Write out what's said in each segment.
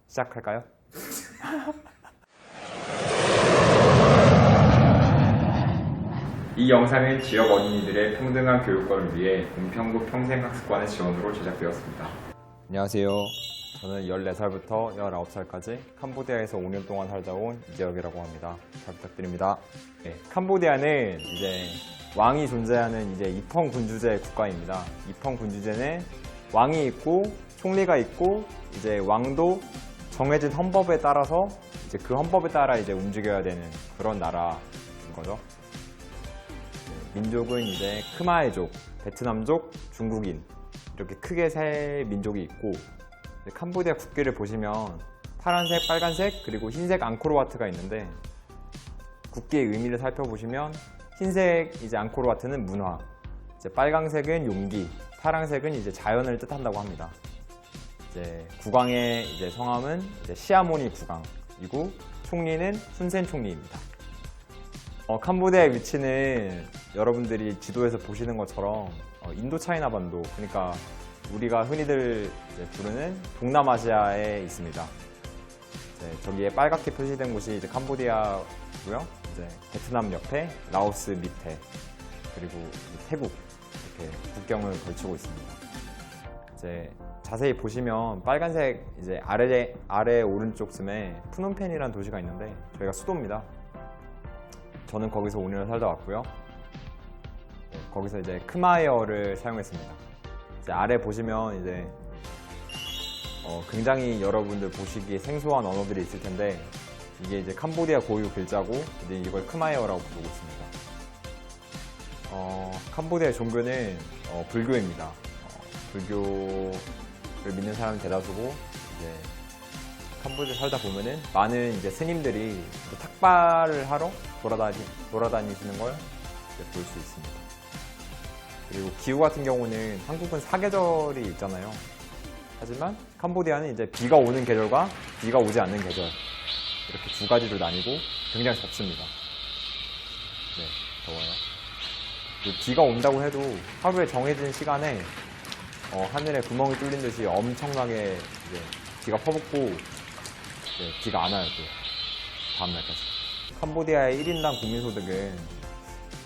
시작할까요? 이 영상은 지역 어린이들의 평등한 교육권을 위해 공평구 평생학습관의 지원으로 제작되었습니다. 안녕하세요. 저는 14살부터 19살까지 캄보디아에서 5년 동안 살다 온 이재혁이라고 합니다. 잘 부탁드립니다. 네, 캄보디아는 이제 왕이 존재하는 이제 이펑 군주제 국가입니다. 이펑 군주제는 왕이 있고 총리가 있고 이제 왕도 정해진 헌법에 따라서 이제 그 헌법에 따라 이제 움직여야 되는 그런 나라인 거죠. 민족은 이제 크마이족, 베트남족, 중국인 이렇게 크게 세 민족이 있고 캄보디아 국기를 보시면 파란색, 빨간색 그리고 흰색 앙코르와트가 있는데 국기의 의미를 살펴보시면 흰색 이제 앙코르와트는 문화, 이제 빨강색은 용기, 파란색은 이제 자연을 뜻한다고 합니다. 이제 국왕의 이제 성함은 이제 시아모니 국왕이고 총리는 훈센 총리입니다. 캄보디아의 위치는 여러분들이 지도에서 보시는 것처럼 인도 차이나 반도, 그러니까 우리가 흔히들 부르는 동남아시아에 있습니다. 저기에 빨갛게 표시된 곳이 이제 캄보디아고요. 이제 베트남 옆에, 라오스 밑에, 그리고 태국 이렇게 국경을 걸치고 있습니다. 이제 자세히 보시면 빨간색 이제 아래 오른쪽 쯤에 푸놈펜이라는 도시가 있는데 저희가 수도입니다. 저는 거기서 5년을 살다 왔고요. 거기서 이제 크마이어를 사용했습니다. 이제 아래 보시면 이제 굉장히 여러분들 보시기에 생소한 언어들이 있을 텐데 이게 이제 캄보디아 고유 글자고 이제 이걸 크마이어라고 부르고 있습니다. 캄보디아의 종교는 불교입니다. 불교를 믿는 사람이 대다수고 이제 캄보디아 살다 보면은 많은 이제 스님들이 탁발을 하러 돌아다니시는 걸 볼 수 있습니다. 그리고 기후 같은 경우는 한국은 사계절이 있잖아요. 하지만 캄보디아는 이제 비가 오는 계절과 비가 오지 않는 계절 이렇게 두 가지로 나뉘고 굉장히 덥습니다. 네, 더워요. 비가 온다고 해도 하루에 정해진 시간에 하늘에 구멍이 뚫린 듯이 엄청나게 이제 비가 퍼붓고 비가 안 와요 또 다음날까지. 캄보디아의 1인당 국민소득은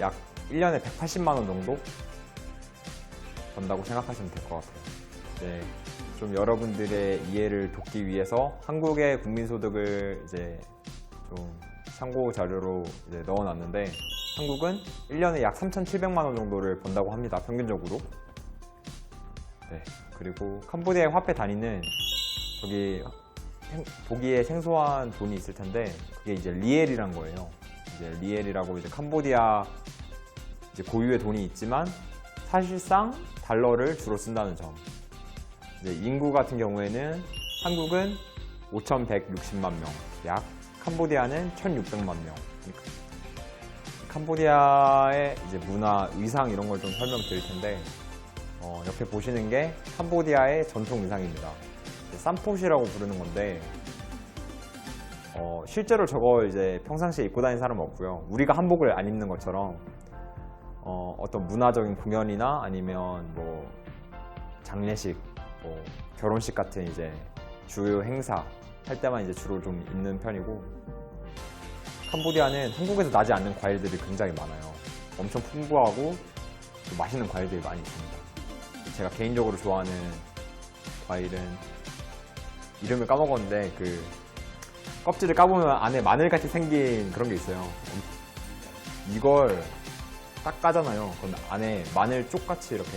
약 1년에 180만 원 정도 번다고 생각하시면 될 것 같아요. 네, 좀 여러분들의 이해를 돕기 위해서 한국의 국민소득을 이제 좀 참고 자료로 이제 넣어놨는데 한국은 1년에 약 3,700만 원 정도를 번다고 합니다. 평균적으로. 네, 그리고 캄보디아의 화폐 단위는 저기 보기에 생소한 돈이 있을 텐데 그게 이제 리엘이란 거예요. 이제 리엘이라고 이제 캄보디아 이제 고유의 돈이 있지만 사실상 달러를 주로 쓴다는 점. 이제 인구 같은 경우에는 한국은 5,160만 명, 약 캄보디아는 1,600만 명. 캄보디아의 이제 문화, 의상 이런 걸 좀 설명드릴 텐데 옆에 보시는 게 캄보디아의 전통 의상입니다. 쌈포시라고 부르는 건데 실제로 저걸 이제 평상시에 입고 다니는 사람은 없고요. 우리가 한복을 안 입는 것처럼 어떤 문화적인 공연이나 아니면 뭐 장례식, 뭐 결혼식 같은 이제 주요 행사 할 때만 이제 주로 좀 입는 편이고 캄보디아는 한국에서 나지 않는 과일들이 굉장히 많아요. 엄청 풍부하고 또 맛있는 과일들이 많이 있습니다. 제가 개인적으로 좋아하는 과일은 이름을 까먹었는데 그 껍질을 까보면 안에 마늘같이 생긴 그런 게 있어요. 이걸 딱 까잖아요. 그럼 안에 마늘 쪽같이 이렇게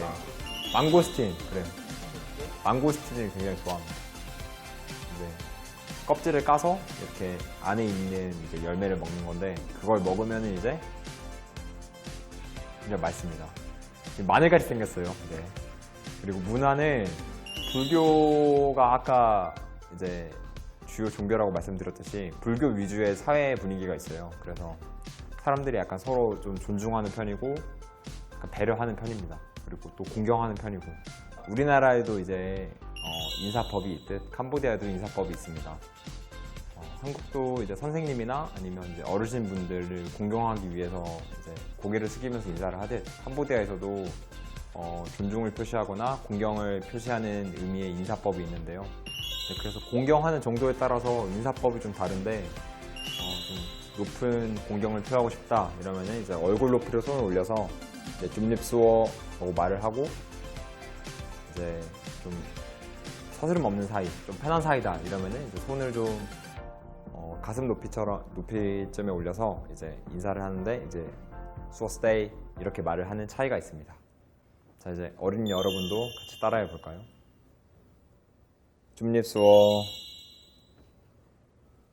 망고스틴, 그래요. 망고스틴을 굉장히 좋아합니다. 네. 껍질을 까서 이렇게 안에 있는 이제 열매를 먹는 건데 그걸 먹으면 이제 굉장히 맛있습니다. 마늘같이 생겼어요. 네. 그리고 문화는 불교가 아까 이제 주요 종교라고 말씀드렸듯이 불교 위주의 사회 분위기가 있어요. 그래서 사람들이 약간 서로 좀 존중하는 편이고 약간 배려하는 편입니다. 그리고 또 공경하는 편이고 우리나라에도 이제 인사법이 있듯 캄보디아에도 인사법이 있습니다. 한국도 이제 선생님이나 아니면 이제 어르신분들을 공경하기 위해서 이제 고개를 숙이면서 인사를 하듯 캄보디아에서도 존중을 표시하거나 공경을 표시하는 의미의 인사법이 있는데요. 네, 그래서 공경하는 정도에 따라서 인사법이 좀 다른데 좀 높은 공경을 표하고 싶다 이러면은 이제 얼굴 높이로 손을 올려서 이제 줌립스워 라고 말을 하고 이제 좀 서스름 없는 사이, 좀 편한 사이다 이러면은 이제 손을 좀 가슴 높이쯤에 올려서 이제 인사를 하는데 이제 수어 스테이 이렇게 말을 하는 차이가 있습니다. 자, 이제 어린이 여러분도 같이 따라해 볼까요? 줌립스워.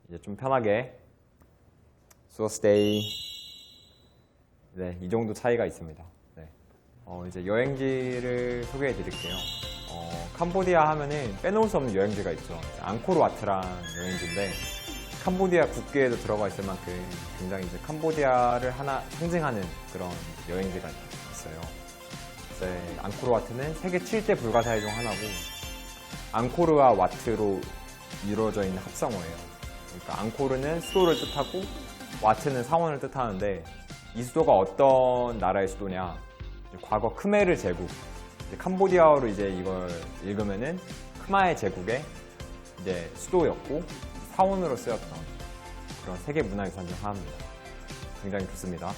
이제 좀 편하게 수어 스테이. 네, 이 정도 차이가 있습니다. 네. 이제 여행지를 소개해 드릴게요. 캄보디아 하면은 빼놓을 수 없는 여행지가 있죠. 앙코르와트란 여행지인데 캄보디아 국기에도 들어가 있을 만큼 굉장히 이제 캄보디아를 하나 상징하는 그런 여행지가 있어요. 이제 앙코르와트는 세계 7대 불가사의 중 하나고 앙코르와 와트로 이루어져 있는 합성어예요. 그러니까 앙코르는 수도를 뜻하고 와트는 사원을 뜻하는데 이 수도가 어떤 나라의 수도냐? 과거 크메르 제국, 캄보디아어로 이제 이걸 읽으면은 크마의 제국의 이제 수도였고 사원으로 쓰였던 그런 세계 문화유산 중 하나입니다. 굉장히 좋습니다.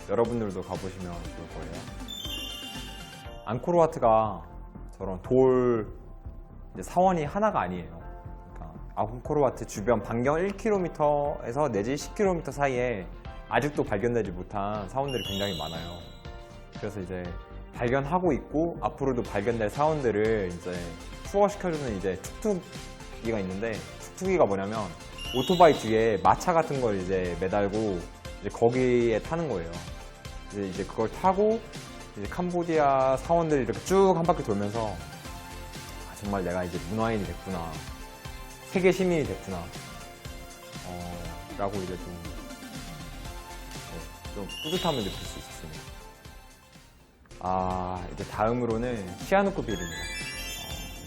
여러분들도 가보시면 좋을 거예요. 앙코르와트가 저런 돌 사원이 하나가 아니에요. 그러니까 앙코르와트 주변 반경 1km에서 내지 10km 사이에 아직도 발견되지 못한 사원들이 굉장히 많아요. 그래서 이제 발견하고 있고 앞으로도 발견될 사원들을 이제 투어시켜주는 이제 툭툭이가 있는데 툭툭이가 뭐냐면 오토바이 뒤에 마차 같은 걸 이제 매달고 이제 거기에 타는 거예요. 이제 그걸 타고 이제 캄보디아 사원들이 이렇게 쭉 한 바퀴 돌면서 정말 내가 이제 문화인이 됐구나, 세계 시민이 됐구나, 라고 이제 좀 뿌듯함을 느낄 수 있었습니다. 이제 다음으로는 시아누쿠 빌입니다.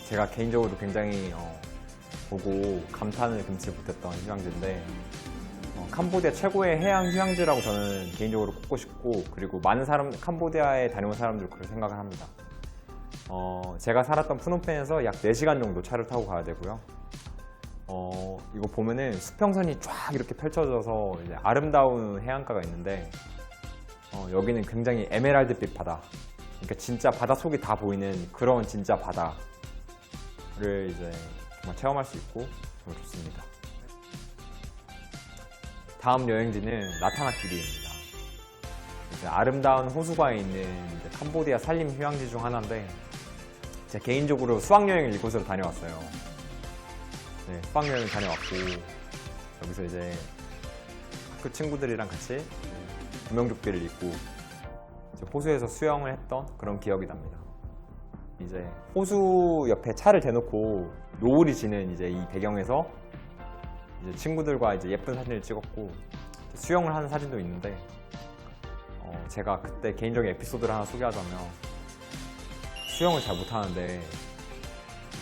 제가 개인적으로 굉장히 보고 감탄을 금치 못했던 휴양지인데 캄보디아 최고의 해양 휴양지라고 저는 개인적으로 꼽고 싶고 그리고 많은 캄보디아에 다녀온 사람들 그렇게 생각을 합니다. 제가 살았던 푸놈펜에서 약 4시간 정도 차를 타고 가야 되고요. 이거 보면은 수평선이 쫙 이렇게 펼쳐져서 이제 아름다운 해안가가 있는데 여기는 굉장히 에메랄드빛 바다, 그러니까 진짜 바닷속이 다 보이는 그런 진짜 바다를 이제 정말 체험할 수 있고 정말 좋습니다. 다음 여행지는 나타나키리입니다. 이제 아름다운 호수가에 있는 이제 캄보디아 산림 휴양지 중 하나인데 제가 개인적으로 수학여행을 이곳으로 다녀왔어요. 네, 수학여행을 다녀왔고 여기서 이제 학교 친구들이랑 같이 구명조끼를 입고 이제 호수에서 수영을 했던 그런 기억이 납니다. 이제 호수 옆에 차를 대놓고 노을이 지는 이제 이 배경에서 이제 친구들과 이제 예쁜 사진을 찍었고 수영을 하는 사진도 있는데 제가 그때 개인적인 에피소드를 하나 소개하자면 수영을 잘 못하는데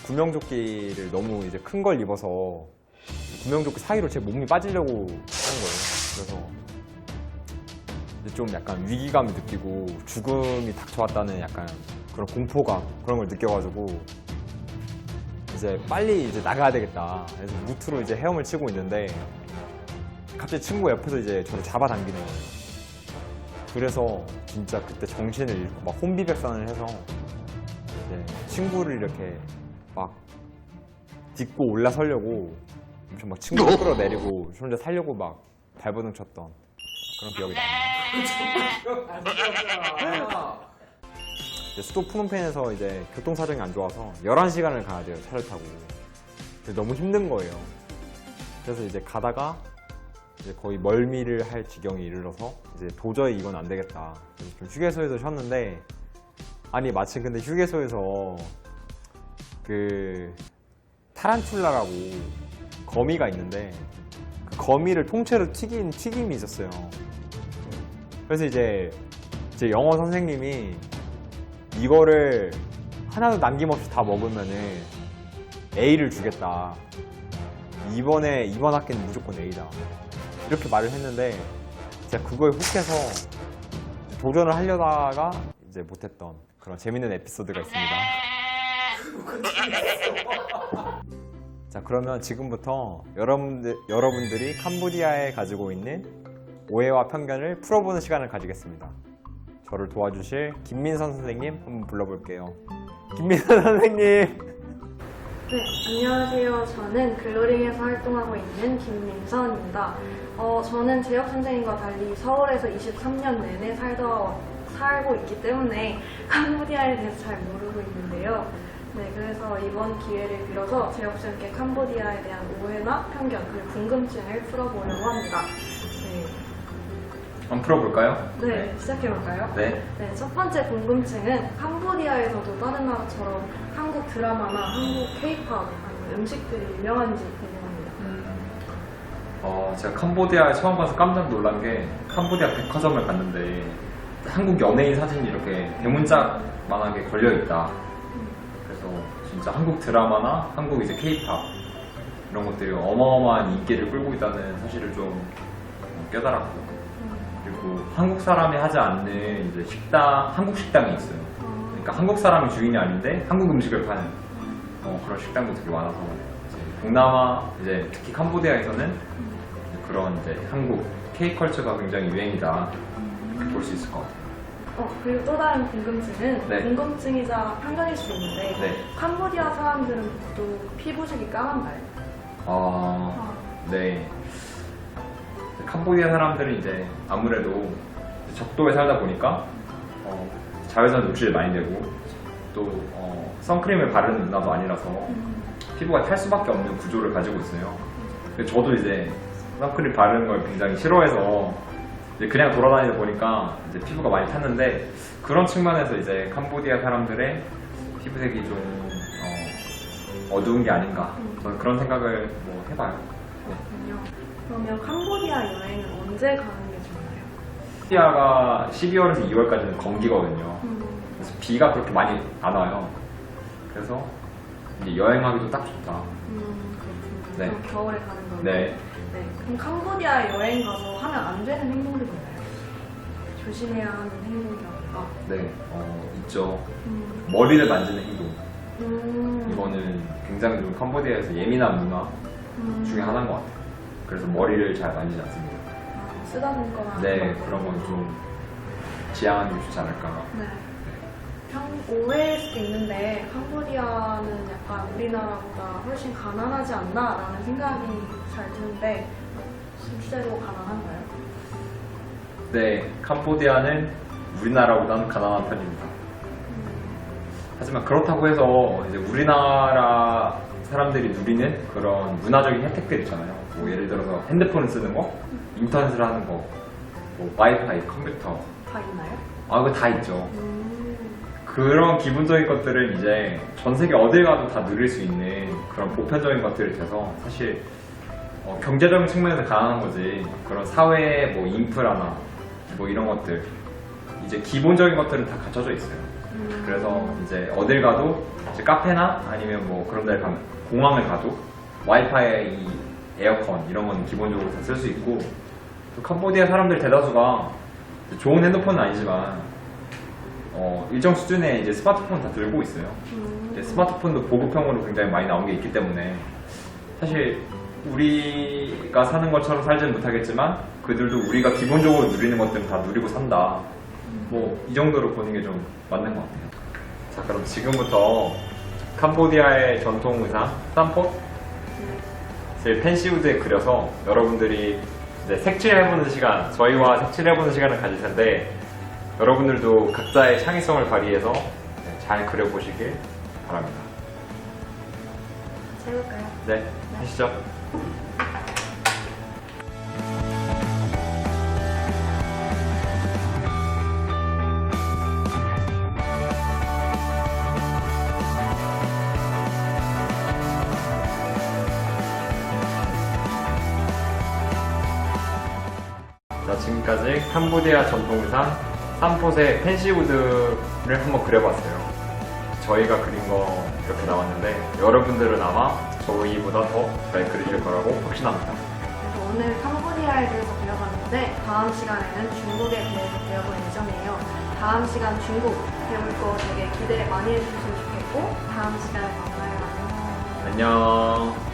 구명조끼를 너무 이제 큰 걸 입어서 구명조끼 사이로 제 몸이 빠지려고 하는 거예요. 그래서 이제 좀 약간 위기감을 느끼고 죽음이 닥쳐왔다는 약간 그런 공포감 그런 걸 느껴가지고 이제 빨리 이제 나가야 되겠다. 그래서 무트로 이제 헤엄을 치고 있는데 갑자기 친구가 옆에서 이제 저를 잡아당기는 거예요. 그래서 진짜 그때 정신을 잃고 막 혼비백산을 해서 이제 친구를 이렇게 막 딛고 올라서려고 엄청 막 친구를 끌어내리고 저 혼자 살려고 막 발버둥 쳤던 그런 기억이 납니다. 수도 푸놈펜에서 이제 교통사정이 안 좋아서 11시간을 가야 돼요, 차를 타고. 너무 힘든 거예요. 그래서 이제 가다가 이제 거의 멀미를 할 지경에 이르러서 이제 도저히 이건 안 되겠다. 그래서 좀 휴게소에서 쉬었는데 아니 마침 근데 휴게소에서 그 타란툴라라고 거미가 있는데 그 거미를 통째로 튀긴 튀김이 있었어요. 그래서 이제 제 영어 선생님이 이거를 하나도 남김없이 다 먹으면은 A를 주겠다. 이번 학기는 무조건 A다. 이렇게 말을 했는데 제가 그거에 혹해서 도전을 하려다가 이제 못했던 그런 재밌는 에피소드가 있습니다. 자, 그러면 지금부터 여러분들이 캄보디아에 가지고 있는 오해와 편견을 풀어보는 시간을 가지겠습니다. 저를 도와주실 김민선 선생님 한번 불러볼게요. 김민선 선생님! 네, 안녕하세요. 저는 글로링에서 활동하고 있는 김민선입니다. 저는 재혁 선생님과 달리 서울에서 23년 내내 살고 있기 때문에 캄보디아에 대해서 잘 모르고 있는데요. 네, 그래서 이번 기회를 빌어서 재혁 쌤께 캄보디아에 대한 오해나 편견, 그리고 궁금증을 풀어보려고 합니다. 네, 한번 풀어볼까요? 네, 시작해볼까요? 네. 네, 첫 번째 궁금증은 캄보디아에서도 다른 나라처럼 한국 드라마나 한국 케이팝 아니면 음식들이 유명한지 궁금합니다. 제가 캄보디아에 처음 가서 깜짝 놀란 게 캄보디아 백화점을 갔는데 한국 연예인 사진이 이렇게 대문짝만하게 걸려있다. 그래서 진짜 한국 드라마나 한국 이제 케이팝 이런 것들이 어마어마한 인기를 끌고 있다는 사실을 좀 깨달았고, 그리고 한국 사람이 하지 않는 이제 한국 식당이 있어요. 그러니까 한국 사람이 주인이 아닌데 한국 음식을 파는 그런 식당도 되게 많아서 이제 동남아 이제 특히 캄보디아에서는 그런 이제 한국 K컬처가 굉장히 유행이다 이렇게 볼 수 있을 것 같아요. 그리고 또 다른 궁금증은 네. 궁금증이자 편견일 수 있는데 네. 캄보디아 사람들은 보통 피부색이 까만가요? 네. 캄보디아 사람들은 이제 아무래도 적도에 살다 보니까 자외선 노출이 많이 되고 또 선크림을 바르는 문화도 아니라서 피부가 탈 수밖에 없는 구조를 가지고 있어요. 근데 저도 이제 선크림 바르는 걸 굉장히 싫어해서 이제 그냥 돌아다니다 보니까 이제 피부가 많이 탔는데, 그런 측면에서 이제 캄보디아 사람들의 피부색이 좀 어두운 게 아닌가, 저는 그런 생각을 해봐요. 그렇군요. 그러면 캄보디아 여행은 언제 가는 게 좋나요? 캄보디아가 12월에서 2월까지는 건기거든요. 그래서 비가 그렇게 많이 안 와요. 그래서 이제 여행하기도 딱 좋다. 그렇군요. 네. 그럼 겨울에 가는 거예요? 네. 네. 그럼 캄보디아 여행 가서 하면 안 되는 행동들이 있나요? 조심해야 하는 행동이라든가. 네, 있죠. 머리를 만지는 행동. 이거는 굉장히 좀 캄보디아에서 예민한 문화 중에 하나인 것 같아요. 그래서 머리를 잘 만지지 않습니다. 쓰다듬거나. 네, 그런 건 좀 지양하는 게 좋지 않을까. 네. 오해일 수도 있는데 캄보디아는 약간 우리나라보다 훨씬 가난하지 않나라는 생각이 잘 드는데 실제로 가난한가요? 네, 캄보디아는 우리나라보다는 가난한 편입니다. 하지만 그렇다고 해서 이제 우리나라 사람들이 누리는 그런 문화적인 혜택들 있잖아요. 뭐 예를 들어서 핸드폰을 쓰는 거, 인터넷을 하는 거, 뭐 와이파이, 컴퓨터. 다 있나요? 그거 다 있죠. 그런 기본적인 것들은 이제 전 세계 어딜 가도 다 누릴 수 있는 그런 보편적인 것들이 돼서 사실 경제적인 측면에서 가능한 거지, 그런 사회 뭐 인프라나 뭐 이런 것들 이제 기본적인 것들은 다 갖춰져 있어요. 그래서 이제 어딜 가도 이제 카페나 아니면 뭐 그런 데 가면 공항을 가도 와이파이, 에어컨 이런 건 기본적으로 다 쓸 수 있고, 또 캄보디아 사람들 대다수가 좋은 핸드폰은 아니지만 일정 수준의 이제 스마트폰 다 들고 있어요. 이제 스마트폰도 보급형으로 굉장히 많이 나온 게 있기 때문에 사실 우리가 사는 것처럼 살지는 못하겠지만 그들도 우리가 기본적으로 누리는 것들은 다 누리고 산다. 뭐 이 정도로 보는 게 좀 맞는 것 같아요. 자, 그럼 지금부터 캄보디아의 전통 의상 쌈폿을 펜시우드에 그려서 여러분들이 이제 색칠해보는 시간, 저희와 색칠해보는 시간을 가질 텐데, 여러분들도 각자의 창의성을 발휘해서 잘 그려보시길 바랍니다. 해볼까요? 네, 하시죠. 자, 지금까지 캄보디아 전통의상 쌈폿의 펜시우드를 한번 그려봤어요. 저희가 그린 거 이렇게 나왔는데 여러분들은 아마 저희보다 더 잘 그리실 거라고 확신합니다. 그래서 오늘 캄보디아에 대해서 배워봤는데 다음 시간에는 중국에 대해서 배워볼 예정이에요. 다음 시간 중국 배울 거 되게 기대 많이 해주셨으면 좋겠고 다음 시간에 만나요. 안녕. 안녕.